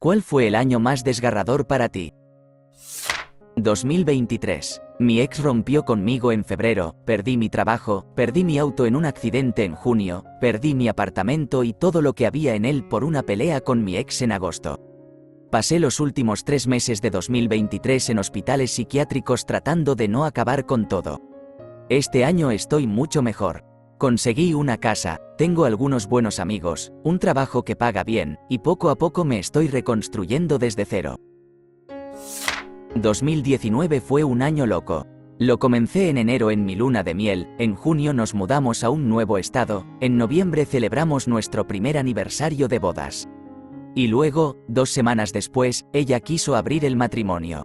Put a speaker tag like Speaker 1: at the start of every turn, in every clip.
Speaker 1: ¿Cuál fue el año más desgarrador para ti? 2023. Mi ex rompió conmigo en febrero, perdí mi trabajo, perdí mi auto en un accidente en junio, perdí mi apartamento y todo lo que había en él por una pelea con mi ex en agosto. Pasé los últimos 3 meses de 2023 en hospitales psiquiátricos tratando de no acabar con todo. Este año estoy mucho mejor. Conseguí una casa, tengo algunos buenos amigos, un trabajo que paga bien, y poco a poco me estoy reconstruyendo desde cero. 2019 fue un año loco. Lo comencé en enero en mi luna de miel, en junio nos mudamos a un nuevo estado, en noviembre celebramos nuestro primer aniversario de bodas. Y luego, 2 semanas después, ella quiso abrir el matrimonio.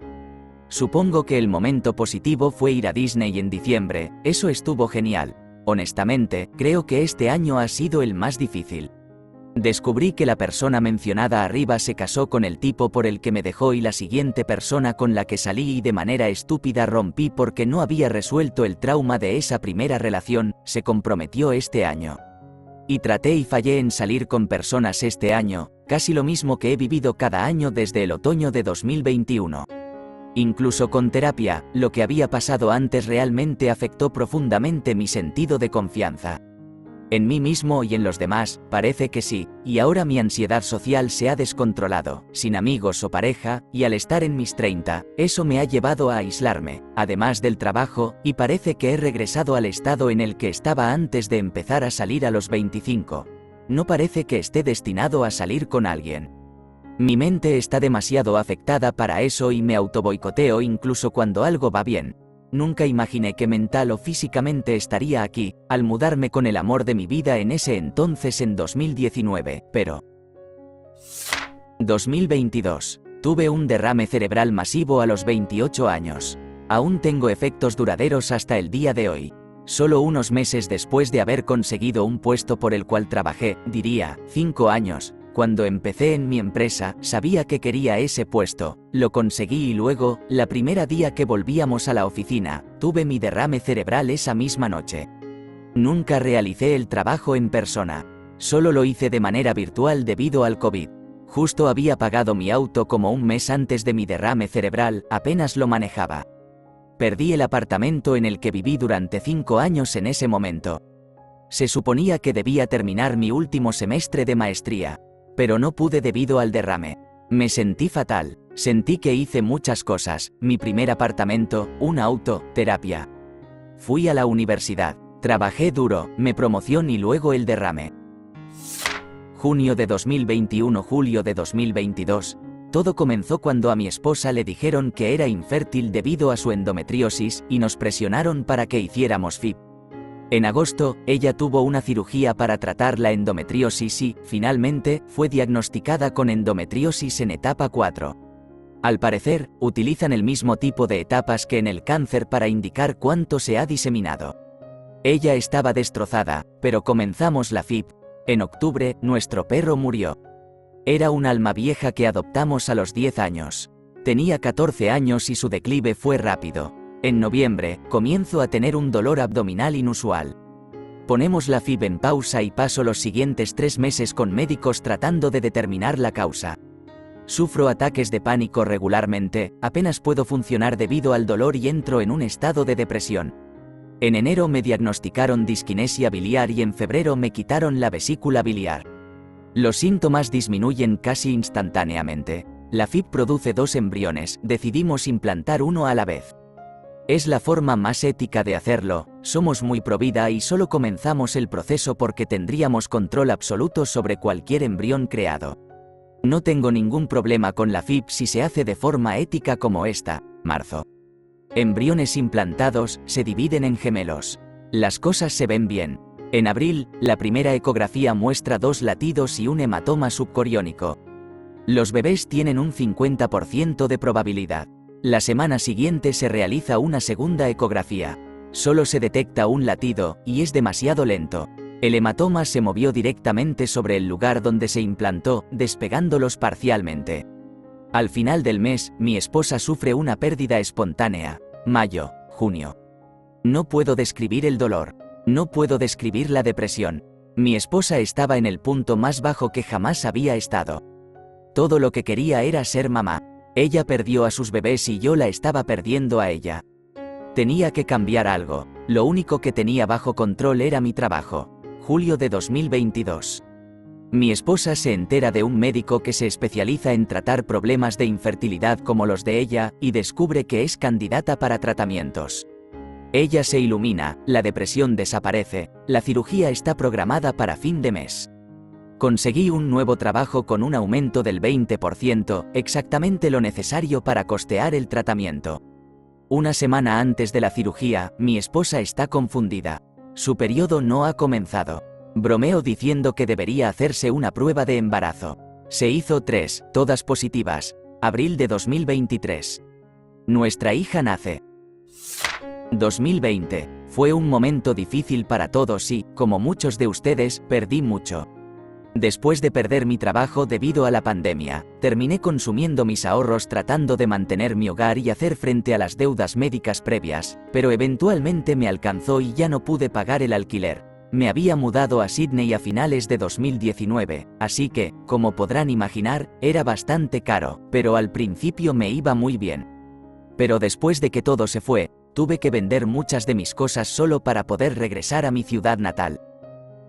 Speaker 1: Supongo que el momento positivo fue ir a Disney en diciembre, eso estuvo genial. Honestamente, creo que este año ha sido el más difícil. Descubrí que la persona mencionada arriba se casó con el tipo por el que me dejó y la siguiente persona con la que salí y de manera estúpida rompí porque no había resuelto el trauma de esa primera relación, se comprometió este año. Y traté y fallé en salir con personas este año, casi lo mismo que he vivido cada año desde el otoño de 2021. Incluso con terapia, lo que había pasado antes realmente afectó profundamente mi sentido de confianza. En mí mismo y en los demás, parece que sí, y ahora mi ansiedad social se ha descontrolado, sin amigos o pareja, y al estar en mis 30, eso me ha llevado a aislarme, además del trabajo, y parece que he regresado al estado en el que estaba antes de empezar a salir a los 25. No parece que esté destinado a salir con alguien. Mi mente está demasiado afectada para eso y me autoboicoteo incluso cuando algo va bien. Nunca imaginé que mental o físicamente estaría aquí, al mudarme con el amor de mi vida en ese entonces en 2019, pero... 2022. Tuve un derrame cerebral masivo a los 28 años. Aún tengo efectos duraderos hasta el día de hoy. Solo unos meses después de haber conseguido un puesto por el cual trabajé, diría, 5 años, cuando empecé en mi empresa, sabía que quería ese puesto, lo conseguí y luego, la primera día que volvíamos a la oficina, tuve mi derrame cerebral esa misma noche. Nunca realicé el trabajo en persona. Solo lo hice de manera virtual debido al COVID. Justo había pagado mi auto como un mes antes de mi derrame cerebral, apenas lo manejaba. Perdí el apartamento en el que viví durante 5 años en ese momento. Se suponía que debía terminar mi último semestre de maestría. Pero no pude debido al derrame. Me sentí fatal, sentí que hice muchas cosas, mi primer apartamento, un auto, terapia. Fui a la universidad, trabajé duro, me promoción y luego el derrame. Junio de 2021, julio de 2022. Todo comenzó cuando a mi esposa le dijeron que era infértil debido a su endometriosis y nos presionaron para que hiciéramos FIP. En agosto, ella tuvo una cirugía para tratar la endometriosis y, finalmente, fue diagnosticada con endometriosis en etapa 4. Al parecer, utilizan el mismo tipo de etapas que en el cáncer para indicar cuánto se ha diseminado. Ella estaba destrozada, pero comenzamos la FIP. En octubre, nuestro perro murió. Era un alma vieja que adoptamos a los 10 años. Tenía 14 años y su declive fue rápido. En noviembre, comienzo a tener un dolor abdominal inusual. Ponemos la FIB en pausa y paso los siguientes 3 meses con médicos tratando de determinar la causa. Sufro ataques de pánico regularmente, apenas puedo funcionar debido al dolor y entro en un estado de depresión. En enero me diagnosticaron disquinesia biliar y en febrero me quitaron la vesícula biliar. Los síntomas disminuyen casi instantáneamente. La FIB produce 2 embriones, decidimos implantar uno a la vez. Es la forma más ética de hacerlo, somos muy pro vida y solo comenzamos el proceso porque tendríamos control absoluto sobre cualquier embrión creado. No tengo ningún problema con la FIB si se hace de forma ética como esta, marzo. Embriones implantados, se dividen en gemelos. Las cosas se ven bien. En abril, la primera ecografía muestra 2 latidos y un hematoma subcoriónico. Los bebés tienen un 50% de probabilidad. La semana siguiente se realiza una segunda ecografía. Solo se detecta un latido, y es demasiado lento. El hematoma se movió directamente sobre el lugar donde se implantó, despegándolos parcialmente. Al final del mes, mi esposa sufre una pérdida espontánea. Mayo, junio. No puedo describir el dolor. No puedo describir la depresión. Mi esposa estaba en el punto más bajo que jamás había estado. Todo lo que quería era ser mamá. Ella perdió a sus bebés y yo la estaba perdiendo a ella. Tenía que cambiar algo. Lo único que tenía bajo control era mi trabajo. Julio de 2022. Mi esposa se entera de un médico que se especializa en tratar problemas de infertilidad como los de ella, y descubre que es candidata para tratamientos. Ella se ilumina, la depresión desaparece, la cirugía está programada para fin de mes. Conseguí un nuevo trabajo con un aumento del 20%, exactamente lo necesario para costear el tratamiento. Una semana antes de la cirugía, mi esposa está confundida. Su periodo no ha comenzado. Bromeo diciendo que debería hacerse una prueba de embarazo. Se hizo 3, todas positivas. Abril de 2023. Nuestra hija nace. 2020. Fue un momento difícil para todos y, como muchos de ustedes, perdí mucho. Después de perder mi trabajo debido a la pandemia, terminé consumiendo mis ahorros tratando de mantener mi hogar y hacer frente a las deudas médicas previas, pero eventualmente me alcanzó y ya no pude pagar el alquiler. Me había mudado a Sydney a finales de 2019, así que, como podrán imaginar, era bastante caro, pero al principio me iba muy bien. Pero después de que todo se fue, tuve que vender muchas de mis cosas solo para poder regresar a mi ciudad natal.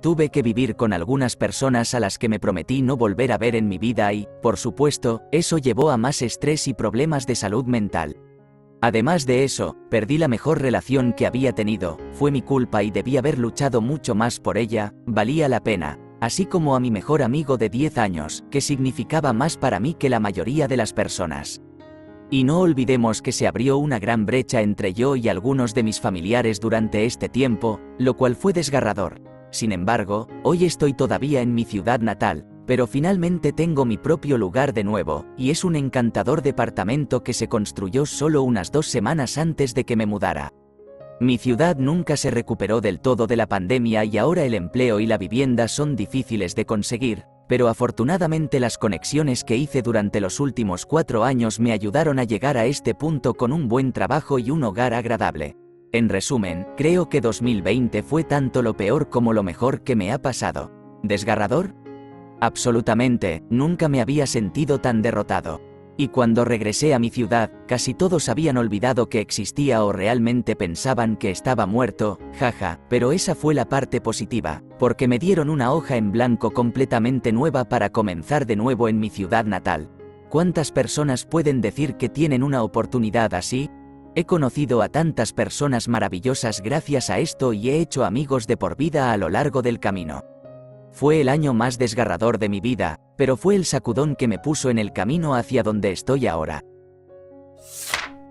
Speaker 1: Tuve que vivir con algunas personas a las que me prometí no volver a ver en mi vida y, por supuesto, eso llevó a más estrés y problemas de salud mental. Además de eso, perdí la mejor relación que había tenido, fue mi culpa y debí haber luchado mucho más por ella, valía la pena, así como a mi mejor amigo de 10 años, que significaba más para mí que la mayoría de las personas. Y no olvidemos que se abrió una gran brecha entre yo y algunos de mis familiares durante este tiempo, lo cual fue desgarrador. Sin embargo, hoy estoy todavía en mi ciudad natal, pero finalmente tengo mi propio lugar de nuevo, y es un encantador departamento que se construyó solo unas 2 semanas antes de que me mudara. Mi ciudad nunca se recuperó del todo de la pandemia y ahora el empleo y la vivienda son difíciles de conseguir, pero afortunadamente las conexiones que hice durante los últimos 4 años me ayudaron a llegar a este punto con un buen trabajo y un hogar agradable. En resumen, creo que 2020 fue tanto lo peor como lo mejor que me ha pasado. ¿Desgarrador? Absolutamente, nunca me había sentido tan derrotado. Y cuando regresé a mi ciudad, casi todos habían olvidado que existía o realmente pensaban que estaba muerto, jaja, pero esa fue la parte positiva, porque me dieron una hoja en blanco completamente nueva para comenzar de nuevo en mi ciudad natal. ¿Cuántas personas pueden decir que tienen una oportunidad así? He conocido a tantas personas maravillosas gracias a esto y he hecho amigos de por vida a lo largo del camino. Fue el año más desgarrador de mi vida, pero fue el sacudón que me puso en el camino hacia donde estoy ahora.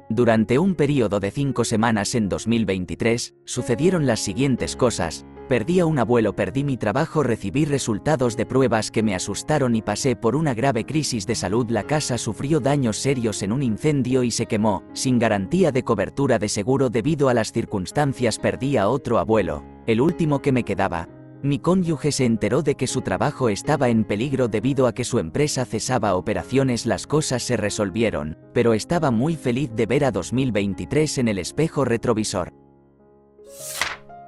Speaker 1: Durante un periodo de 5 semanas en 2023, sucedieron las siguientes cosas. Perdí a un abuelo, perdí mi trabajo, recibí resultados de pruebas que me asustaron y pasé por una grave crisis de salud. La casa sufrió daños serios en un incendio y se quemó, sin garantía de cobertura de seguro debido a las circunstancias. Perdí a otro abuelo, el último que me quedaba. Mi cónyuge se enteró de que su trabajo estaba en peligro debido a que su empresa cesaba operaciones. Las cosas se resolvieron, pero estaba muy feliz de ver a 2023 en el espejo retrovisor.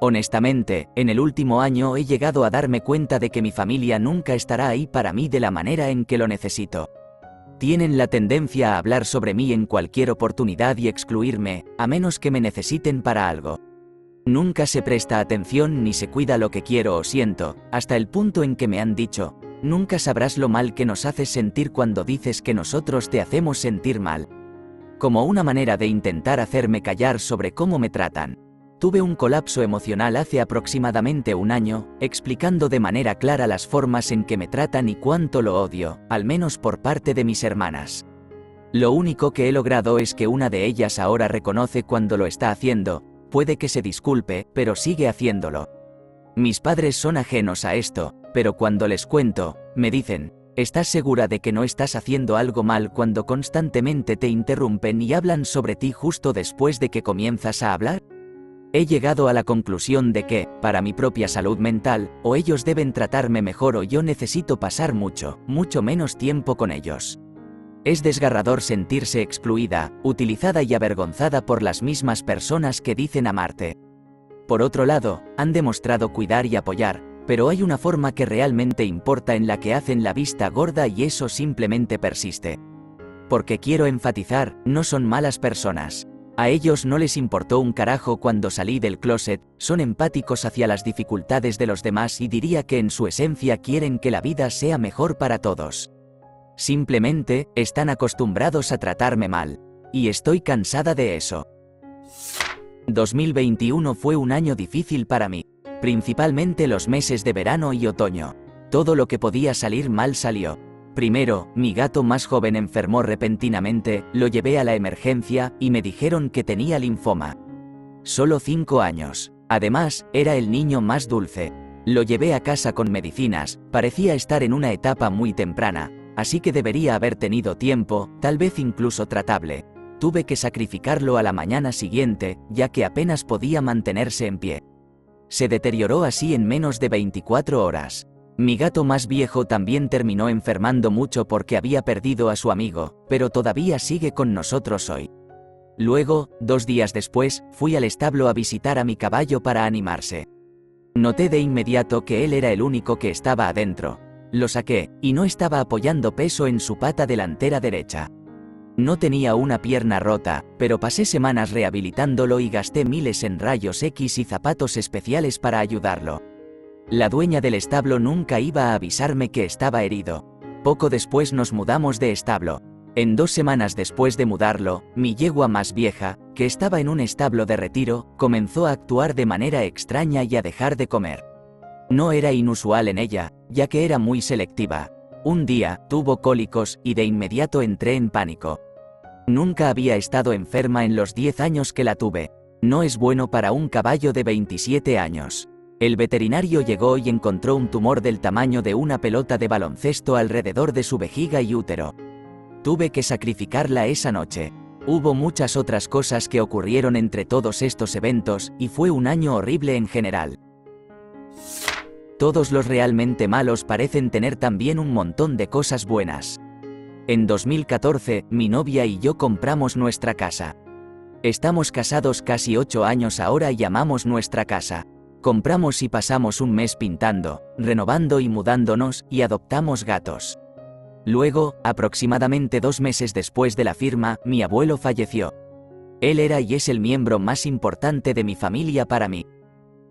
Speaker 1: Honestamente, en el último año he llegado a darme cuenta de que mi familia nunca estará ahí para mí de la manera en que lo necesito. Tienen la tendencia a hablar sobre mí en cualquier oportunidad y excluirme, a menos que me necesiten para algo. Nunca se presta atención ni se cuida lo que quiero o siento, hasta el punto en que me han dicho, nunca sabrás lo mal que nos haces sentir cuando dices que nosotros te hacemos sentir mal. Como una manera de intentar hacerme callar sobre cómo me tratan. Tuve un colapso emocional hace aproximadamente un año, explicando de manera clara las formas en que me tratan y cuánto lo odio, al menos por parte de mis hermanas. Lo único que he logrado es que una de ellas ahora reconoce cuando lo está haciendo, puede que se disculpe, pero sigue haciéndolo. Mis padres son ajenos a esto, pero cuando les cuento, me dicen, ¿estás segura de que no estás haciendo algo mal cuando constantemente te interrumpen y hablan sobre ti justo después de que comienzas a hablar? He llegado a la conclusión de que, para mi propia salud mental, o ellos deben tratarme mejor o yo necesito pasar mucho menos tiempo con ellos. Es desgarrador sentirse excluida, utilizada y avergonzada por las mismas personas que dicen amarte. Por otro lado, han demostrado cuidar y apoyar, Pero hay una forma que realmente importa en la que hacen la vista gorda y eso simplemente persiste. Porque quiero enfatizar, no son malas personas. A ellos no les importó un carajo cuando salí del closet, son empáticos hacia las dificultades de los demás y diría que en su esencia quieren que la vida sea mejor para todos. Simplemente, están acostumbrados a tratarme mal. Y estoy cansada de eso. 2021 fue un año difícil para mí. Principalmente los meses de verano y otoño. Todo lo que podía salir mal salió. Primero, mi gato más joven enfermó repentinamente, lo llevé a la emergencia y me dijeron que tenía linfoma. Solo 5 años. Además, era el niño más dulce. Lo llevé a casa con medicinas, parecía estar en una etapa muy temprana, así que debería haber tenido tiempo, tal vez incluso tratable. Tuve que sacrificarlo a la mañana siguiente, ya que apenas podía mantenerse en pie. Se deterioró así en menos de 24 horas. Mi gato más viejo también terminó enfermando mucho porque había perdido a su amigo, pero todavía sigue con nosotros hoy. Luego, 2 días después, fui al establo a visitar a mi caballo para animarse. Noté de inmediato que él era el único que estaba adentro. Lo saqué, y no estaba apoyando peso en su pata delantera derecha. No tenía una pierna rota, pero pasé semanas rehabilitándolo y gasté miles en rayos X y zapatos especiales para ayudarlo. La dueña del establo nunca iba a avisarme que estaba herido. Poco después nos mudamos de establo. En 2 semanas después de mudarlo, mi yegua más vieja, que estaba en un establo de retiro, comenzó a actuar de manera extraña y a dejar de comer. No era inusual en ella, ya que era muy selectiva. Un día, tuvo cólicos y de inmediato entré en pánico. Nunca había estado enferma en los 10 años que la tuve. No es bueno para un caballo de 27 años. El veterinario llegó y encontró un tumor del tamaño de una pelota de baloncesto alrededor de su vejiga y útero. Tuve que sacrificarla esa noche. Hubo muchas otras cosas que ocurrieron entre todos estos eventos, y fue un año horrible en general. Todos los realmente malos parecen tener también un montón de cosas buenas. En 2014, mi novia y yo compramos nuestra casa. Estamos casados casi 8 años ahora y amamos nuestra casa. Compramos y pasamos un mes pintando, renovando y mudándonos, y adoptamos gatos. Luego, aproximadamente 2 meses después de la firma, mi abuelo falleció. Él era y es el miembro más importante de mi familia para mí.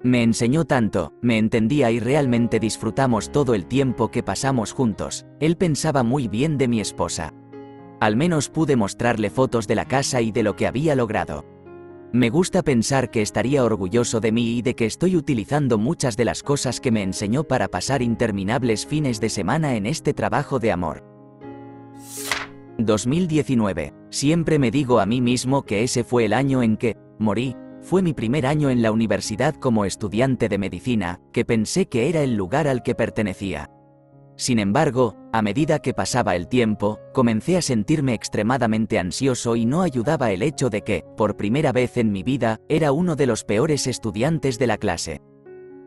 Speaker 1: Me enseñó tanto, me entendía y realmente disfrutamos todo el tiempo que pasamos juntos. Él pensaba muy bien de mi esposa. Al menos pude mostrarle fotos de la casa y de lo que había logrado. Me gusta pensar que estaría orgulloso de mí y de que estoy utilizando muchas de las cosas que me enseñó para pasar interminables fines de semana en este trabajo de amor. 2019. Siempre me digo a mí mismo que ese fue el año en que morí. Fue mi primer año en la universidad como estudiante de medicina, que pensé que era el lugar al que pertenecía. Sin embargo, a medida que pasaba el tiempo, comencé a sentirme extremadamente ansioso y no ayudaba el hecho de que, por primera vez en mi vida, era uno de los peores estudiantes de la clase.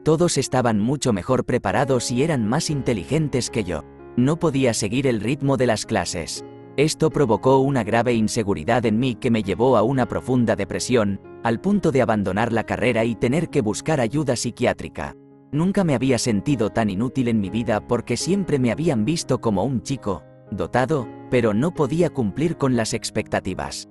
Speaker 1: Todos estaban mucho mejor preparados y eran más inteligentes que yo. No podía seguir el ritmo de las clases. Esto provocó una grave inseguridad en mí que me llevó a una profunda depresión, al punto de abandonar la carrera y tener que buscar ayuda psiquiátrica. Nunca me había sentido tan inútil en mi vida porque siempre me habían visto como un chico, dotado, pero no podía cumplir con las expectativas.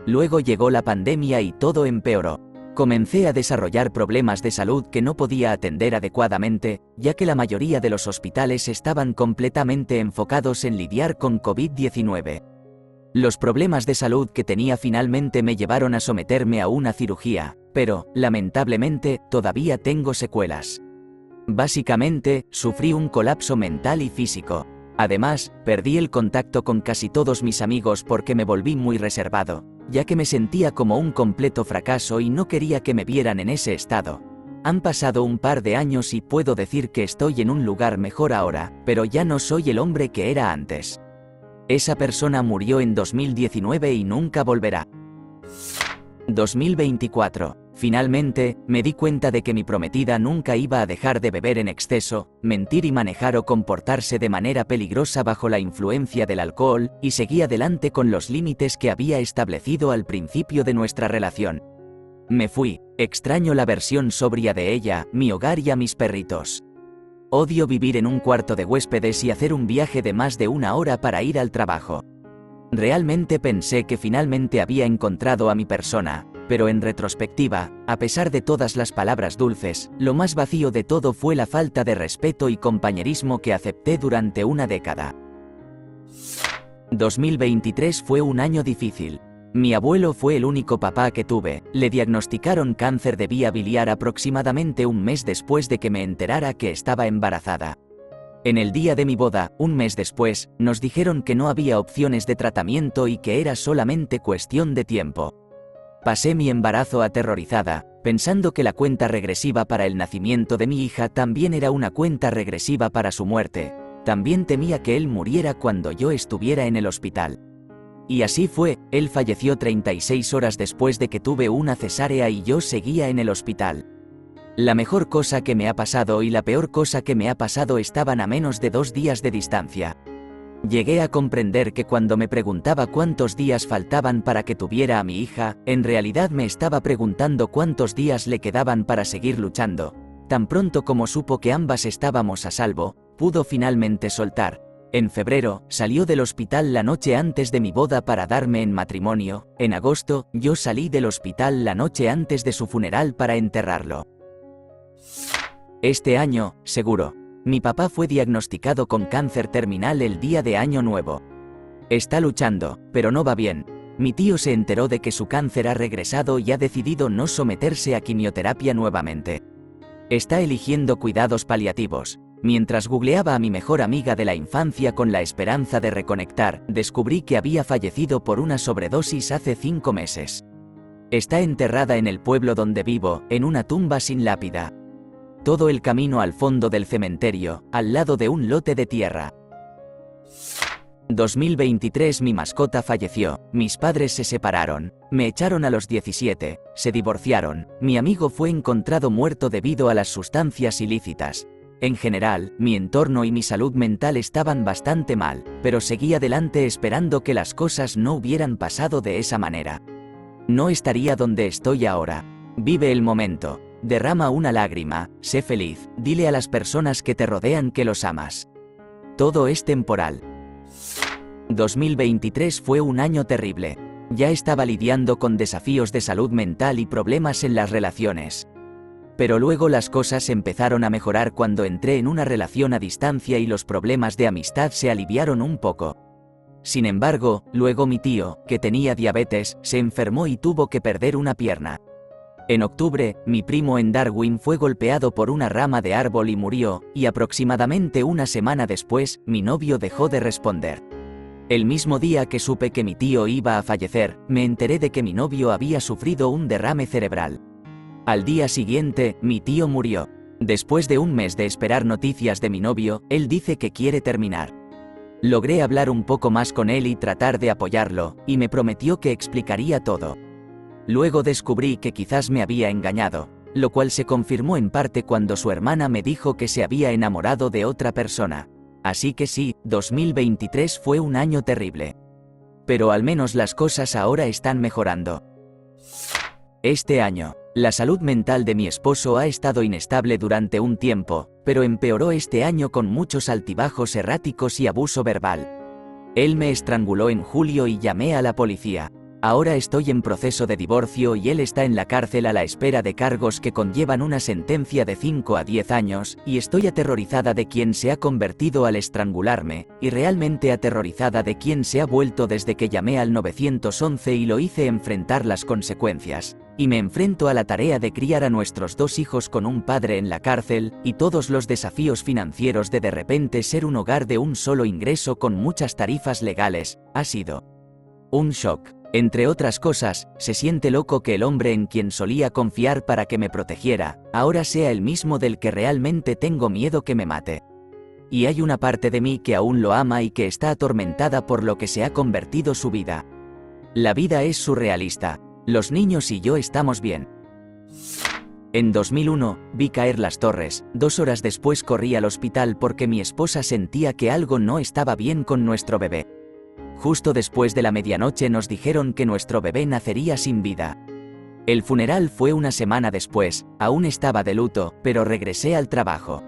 Speaker 1: Luego llegó la pandemia y todo empeoró. Comencé a desarrollar problemas de salud que no podía atender adecuadamente, ya que la mayoría de los hospitales estaban completamente enfocados en lidiar con COVID-19. Los problemas de salud que tenía finalmente me llevaron a someterme a una cirugía, pero, lamentablemente, todavía tengo secuelas. Básicamente, sufrí un colapso mental y físico. Además, perdí el contacto con casi todos mis amigos porque me volví muy reservado, ya que me sentía como un completo fracaso y no quería que me vieran en ese estado. Han pasado un par de años y puedo decir que estoy en un lugar mejor ahora, pero ya no soy el hombre que era antes. Esa persona murió en 2019 y nunca volverá. 2024. Finalmente, me di cuenta de que mi prometida nunca iba a dejar de beber en exceso, mentir y manejar o comportarse de manera peligrosa bajo la influencia del alcohol, y seguí adelante con los límites que había establecido al principio de nuestra relación. Me fui, extraño la versión sobria de ella, mi hogar y a mis perritos. Odio vivir en un cuarto de huéspedes y hacer un viaje de más de 1 hora para ir al trabajo. Realmente pensé que finalmente había encontrado a mi persona, pero en retrospectiva, a pesar de todas las palabras dulces, lo más vacío de todo fue la falta de respeto y compañerismo que acepté durante una década. 2023 fue un año difícil. Mi abuelo fue el único papá que tuve. Le diagnosticaron cáncer de vía biliar aproximadamente un mes después de que me enterara que estaba embarazada. En el día de mi boda, un mes después, nos dijeron que no había opciones de tratamiento y que era solamente cuestión de tiempo. Pasé mi embarazo aterrorizada, pensando que la cuenta regresiva para el nacimiento de mi hija también era una cuenta regresiva para su muerte. También temía que él muriera cuando yo estuviera en el hospital. Y así fue, él falleció 36 horas después de que tuve una cesárea y yo seguía en el hospital. La mejor cosa que me ha pasado y la peor cosa que me ha pasado estaban a menos de 2 días de distancia. Llegué a comprender que cuando me preguntaba cuántos días faltaban para que tuviera a mi hija, en realidad me estaba preguntando cuántos días le quedaban para seguir luchando. Tan pronto como supo que ambas estábamos a salvo, pudo finalmente soltar. En febrero, salió del hospital la noche antes de mi boda para darme en matrimonio. En agosto, yo salí del hospital la noche antes de su funeral para enterrarlo. Este año, seguro. Mi papá fue diagnosticado con cáncer terminal el día de Año Nuevo. Está luchando, pero no va bien. Mi tío se enteró de que su cáncer ha regresado y ha decidido no someterse a quimioterapia nuevamente. Está eligiendo cuidados paliativos. Mientras googleaba a mi mejor amiga de la infancia con la esperanza de reconectar, descubrí que había fallecido por una sobredosis hace 5 meses. Está enterrada en el pueblo donde vivo, en una tumba sin lápida. Todo el camino al fondo del cementerio, al lado de un lote de tierra. 2023 mi mascota falleció, mis padres se separaron, me echaron a los 17, se divorciaron, mi amigo fue encontrado muerto debido a las sustancias ilícitas. En general, mi entorno y mi salud mental estaban bastante mal, pero seguí adelante esperando que las cosas no hubieran pasado de esa manera. No estaría donde estoy ahora. Vive el momento. Derrama una lágrima, sé feliz, dile a las personas que te rodean que los amas. Todo es temporal. 2023 fue un año terrible. Ya estaba lidiando con desafíos de salud mental y problemas en las relaciones. Pero luego las cosas empezaron a mejorar cuando entré en una relación a distancia y los problemas de amistad se aliviaron un poco. Sin embargo, luego mi tío, que tenía diabetes, se enfermó y tuvo que perder una pierna. En octubre, mi primo en Darwin fue golpeado por una rama de árbol y murió, y aproximadamente una semana después, mi novio dejó de responder. El mismo día que supe que mi tío iba a fallecer, me enteré de que mi novio había sufrido un derrame cerebral. Al día siguiente, mi tío murió. Después de un mes de esperar noticias de mi novio, él dice que quiere terminar. Logré hablar un poco más con él y tratar de apoyarlo, y me prometió que explicaría todo. Luego descubrí que quizás me había engañado, lo cual se confirmó en parte cuando su hermana me dijo que se había enamorado de otra persona. Así que sí, 2023 fue un año terrible. Pero al menos las cosas ahora están mejorando. Este año, la salud mental de mi esposo ha estado inestable durante un tiempo, pero empeoró este año con muchos altibajos erráticos y abuso verbal. Él me estranguló en julio y llamé a la policía. Ahora estoy en proceso de divorcio y él está en la cárcel a la espera de cargos que conllevan una sentencia de 5 a 10 años, y estoy aterrorizada de quien se ha convertido al estrangularme, y realmente aterrorizada de quien se ha vuelto desde que llamé al 911 y lo hice enfrentar las consecuencias. Y me enfrento a la tarea de criar a nuestros 2 hijos con un padre en la cárcel, y todos los desafíos financieros de repente ser un hogar de un solo ingreso con muchas tarifas legales. Ha sido un shock. Entre otras cosas, se siente loco que el hombre en quien solía confiar para que me protegiera, ahora sea el mismo del que realmente tengo miedo que me mate. Y hay una parte de mí que aún lo ama y que está atormentada por lo que se ha convertido su vida. La vida es surrealista. Los niños y yo estamos bien. En 2001, vi caer las torres. 2 horas después corrí al hospital porque mi esposa sentía que algo no estaba bien con nuestro bebé. Justo después de la medianoche nos dijeron que nuestro bebé nacería sin vida. El funeral fue una semana después, aún estaba de luto, pero regresé al trabajo.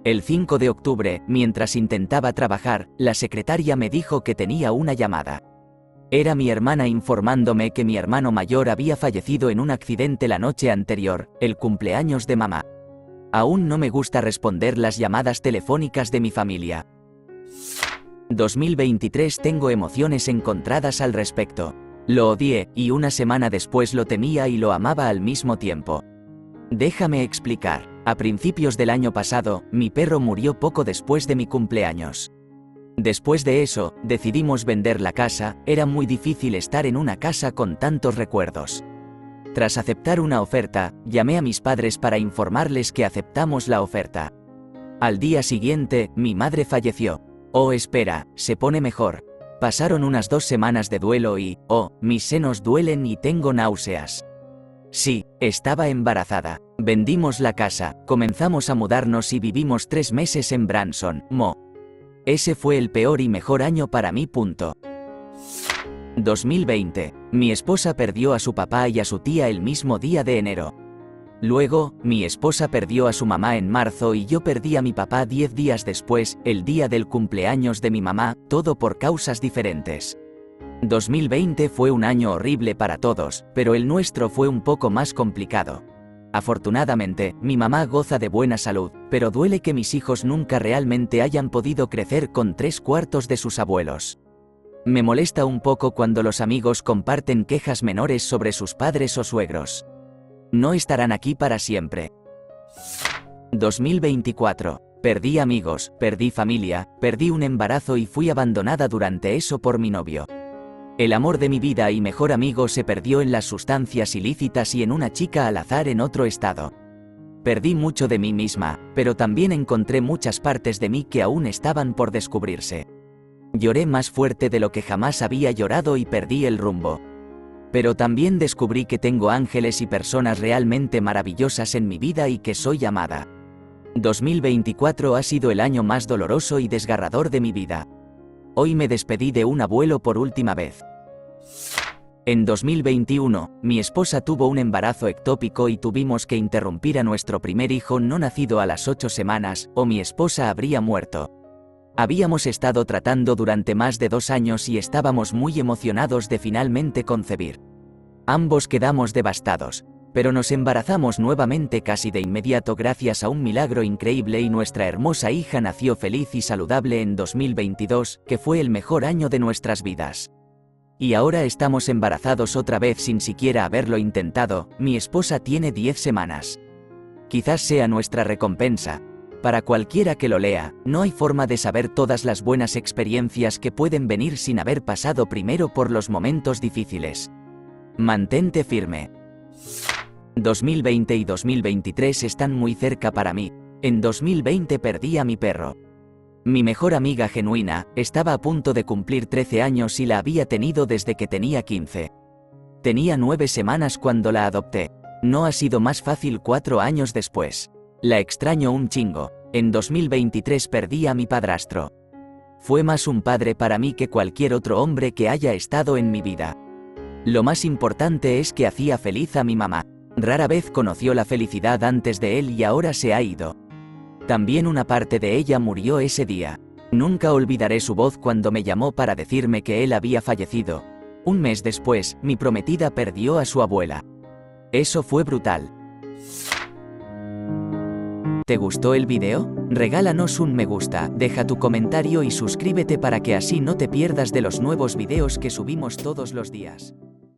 Speaker 1: El 5 de octubre, mientras intentaba trabajar, la secretaria me dijo que tenía una llamada. Era mi hermana informándome que mi hermano mayor había fallecido en un accidente la noche anterior, el cumpleaños de mamá. Aún no me gusta responder las llamadas telefónicas de mi familia. 2023 tengo emociones encontradas al respecto. Lo odié, y una semana después lo temía y lo amaba al mismo tiempo. Déjame explicar. A principios del año pasado, mi perro murió poco después de mi cumpleaños. Después de eso, decidimos vender la casa. Era muy difícil estar en una casa con tantos recuerdos. Tras aceptar una oferta, llamé a mis padres para informarles que aceptamos la oferta. Al día siguiente, mi madre falleció. Oh, espera, se pone mejor. Pasaron unas 2 semanas de duelo y, oh, mis senos duelen y tengo náuseas. Sí, estaba embarazada. Vendimos la casa, comenzamos a mudarnos y vivimos 3 meses en Branson, Mo. Ese fue el peor y mejor año para mí. 2020. Mi esposa perdió a su papá y a su tía el mismo día de enero. Luego, mi esposa perdió a su mamá en marzo y yo perdí a mi papá 10 días después, el día del cumpleaños de mi mamá, todo por causas diferentes. 2020 fue un año horrible para todos, pero el nuestro fue un poco más complicado. Afortunadamente, mi mamá goza de buena salud, pero duele que mis hijos nunca realmente hayan podido crecer con 3/4 de sus abuelos. Me molesta un poco cuando los amigos comparten quejas menores sobre sus padres o suegros. No estarán aquí para siempre. 2024. Perdí amigos, perdí familia, perdí un embarazo y fui abandonada durante eso por mi novio. El amor de mi vida y mejor amigo se perdió en las sustancias ilícitas y en una chica al azar en otro estado. Perdí mucho de mí misma, pero también encontré muchas partes de mí que aún estaban por descubrirse. Lloré más fuerte de lo que jamás había llorado y perdí el rumbo. Pero también descubrí que tengo ángeles y personas realmente maravillosas en mi vida y que soy amada. 2024 ha sido el año más doloroso y desgarrador de mi vida. Hoy me despedí de un abuelo por última vez. En 2021, mi esposa tuvo un embarazo ectópico y tuvimos que interrumpir a nuestro primer hijo no nacido a las 8 semanas, o mi esposa habría muerto. Habíamos estado tratando durante más de 2 años y estábamos muy emocionados de finalmente concebir. Ambos quedamos devastados, pero nos embarazamos nuevamente casi de inmediato gracias a un milagro increíble y nuestra hermosa hija nació feliz y saludable en 2022, que fue el mejor año de nuestras vidas. Y ahora estamos embarazados otra vez sin siquiera haberlo intentado. Mi esposa tiene 10 semanas. Quizás sea nuestra recompensa. Para cualquiera que lo lea, no hay forma de saber todas las buenas experiencias que pueden venir sin haber pasado primero por los momentos difíciles. Mantente firme. 2020 y 2023 están muy cerca para mí. En 2020 perdí a mi perro. Mi mejor amiga genuina, estaba a punto de cumplir 13 años y la había tenido desde que tenía 15. Tenía 9 semanas cuando la adopté. No ha sido más fácil 4 años después. La extraño un chingo. En 2023 perdí a mi padrastro. Fue más un padre para mí que cualquier otro hombre que haya estado en mi vida. Lo más importante es que hacía feliz a mi mamá. Rara vez conoció la felicidad antes de él y ahora se ha ido. También una parte de ella murió ese día. Nunca olvidaré su voz cuando me llamó para decirme que él había fallecido. Un mes después, mi prometida perdió a su abuela. Eso fue brutal. ¿Te gustó el video? Regálanos un me gusta, deja tu comentario y suscríbete para que así no te pierdas de los nuevos videos que subimos todos los días.